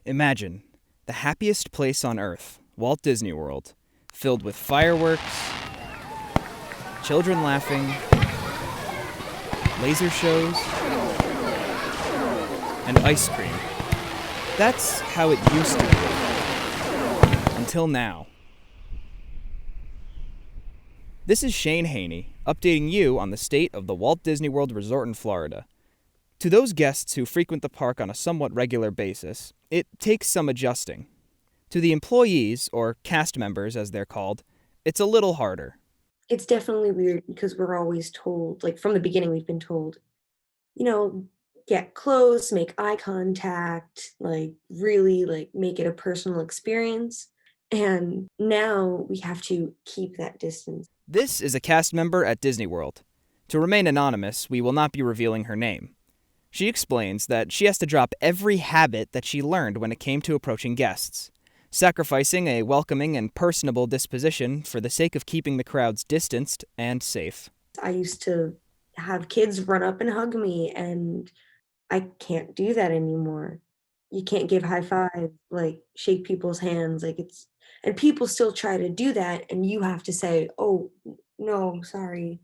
Imagine the happiest place on earth, Walt Disney World, filled with fireworks, children laughing, laser shows, and ice cream. That's how it used to be. Until now. This is Shane Haney, updating you on the state of the Walt Disney World Resort in Florida. To those guests who frequent the park on a somewhat regular basis, it takes some adjusting. To the employees, or cast members as they're called, it's a little harder. It's definitely weird because we're always told, like from the beginning, we've been told, you know, get close, make eye contact, like really like make it a personal experience. And now we have to keep that distance. This is a cast member at Disney World. To remain anonymous, we will not be revealing her name. She explains that she has to drop every habit that she learned when it came to approaching guests, sacrificing a welcoming and personable disposition for the sake of keeping the crowds distanced and safe. I used to have kids run up and hug me, and I can't do that anymore. You can't give high five, like shake people's hands, like it's, and people still try to do that, and you have to say, "Oh, no, sorry,"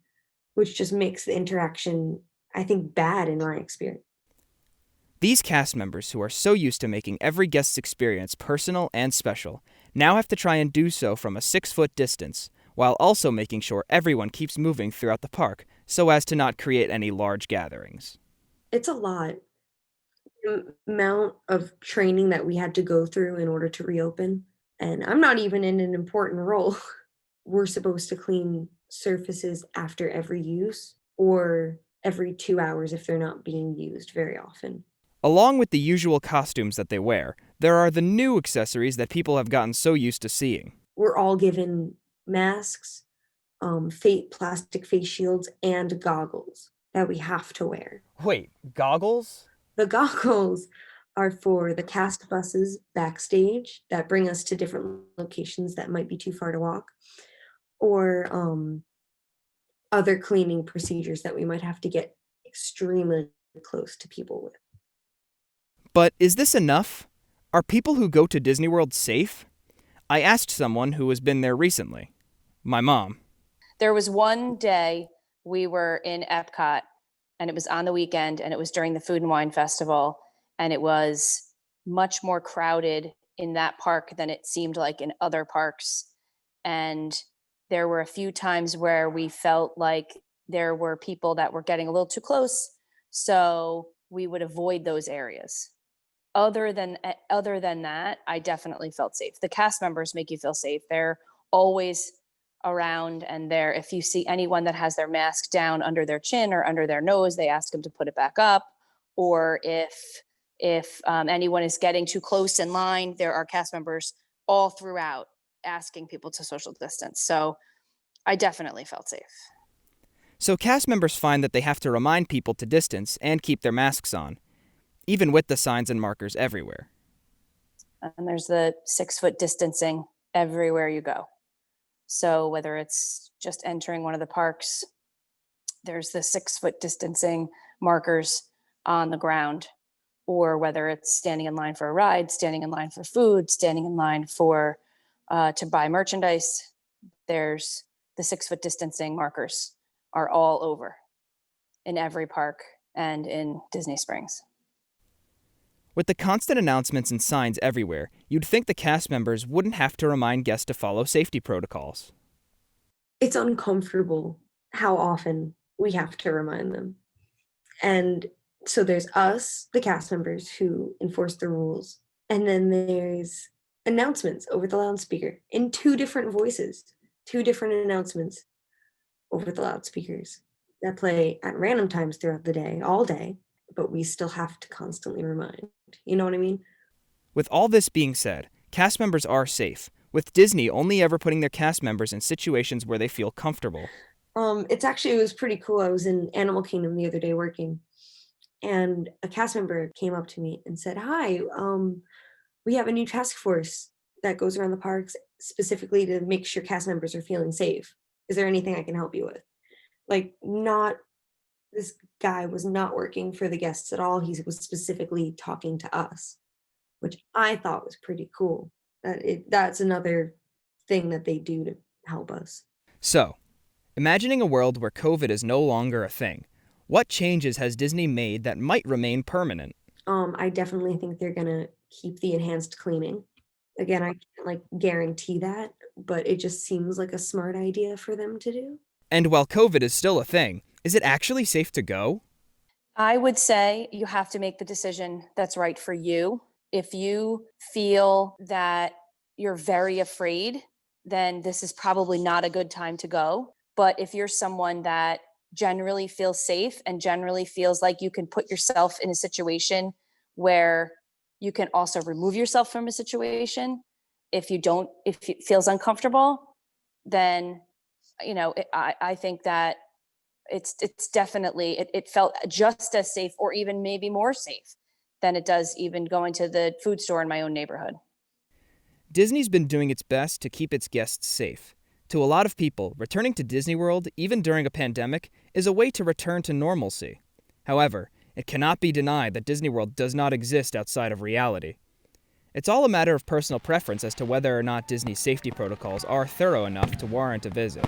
which just makes the interaction, I think, bad in my experience. These cast members, who are so used to making every guest's experience personal and special, now have to try and do so from a 6-foot distance, while also making sure everyone keeps moving throughout the park so as to not create any large gatherings. It's a lot. The amount of training that we had to go through in order to reopen, and I'm not even in an important role. We're supposed to clean surfaces after every use or every 2 hours if they're not being used very often. Along with the usual costumes that they wear, there are the new accessories that people have gotten so used to seeing. We're all given masks, plastic face shields, and goggles that we have to wear. Wait, goggles? The goggles are for the cast buses backstage that bring us to different locations that might be too far to walk, or other cleaning procedures that we might have to get extremely close to people with. But is this enough? Are people who go to Disney World safe? I asked someone who has been there recently. My mom. There was one day we were in Epcot and it was on the weekend and it was during the Food and Wine Festival and it was much more crowded in that park than it seemed like in other parks. And there were a few times where we felt like there were people that were getting a little too close. So we would avoid those areas. Other than that, I definitely felt safe. The cast members make you feel safe. They're always around and there. If you see anyone that has their mask down under their chin or under their nose, they ask them to put it back up. Or if anyone is getting too close in line, there are cast members all throughout asking people to social distance. So I definitely felt safe. So cast members find that they have to remind people to distance and keep their masks on, even with the signs and markers everywhere. And there's the 6-foot distancing everywhere you go. So whether it's just entering one of the parks, there's the 6-foot distancing markers on the ground, or whether it's standing in line for a ride, standing in line for food, standing in line for to buy merchandise, there's the 6-foot distancing markers are all over in every park and in Disney Springs. With the constant announcements and signs everywhere, you'd think the cast members wouldn't have to remind guests to follow safety protocols. It's uncomfortable how often we have to remind them. And so there's us, the cast members, who enforce the rules. And then there's announcements over the loudspeaker in two different voices, two different announcements over the loudspeakers that play at random times throughout the day, all day, but we still have to constantly remind. You know what I mean? With all this being said, cast members are safe, with Disney only ever putting their cast members in situations where they feel comfortable. It was pretty cool. I was in Animal Kingdom the other day working, and a cast member came up to me and said, "Hi, we have a new task force that goes around the parks specifically to make sure cast members are feeling safe. Is there anything I can help you with?" Like, not this guy was not working for the guests at all. He was specifically talking to us. which I thought was pretty cool. That's another thing that they do to help us. So, imagining a world where COVID is no longer a thing, what changes has Disney made that might remain permanent? I definitely think they're gonna keep the enhanced cleaning. Again, I can't like guarantee that, but it just seems like a smart idea for them to do. And while COVID is still a thing, is it actually safe to go? I would say you have to make the decision that's right for you. If you feel that you're very afraid, then this is probably not a good time to go. But if you're someone that generally feels safe and generally feels like you can put yourself in a situation where you can also remove yourself from a situation, if it feels uncomfortable, then I think that it's definitely it felt just as safe or even maybe more safe than it does even going to the food store in my own neighborhood. Disney's been doing its best to keep its guests safe. To a lot of people, returning to Disney World, even during a pandemic, is a way to return to normalcy. However, it cannot be denied that Disney World does not exist outside of reality. It's all a matter of personal preference as to whether or not Disney's safety protocols are thorough enough to warrant a visit.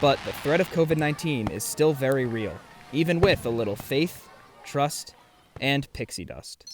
But the threat of COVID-19 is still very real, even with a little faith, trust, and pixie dust.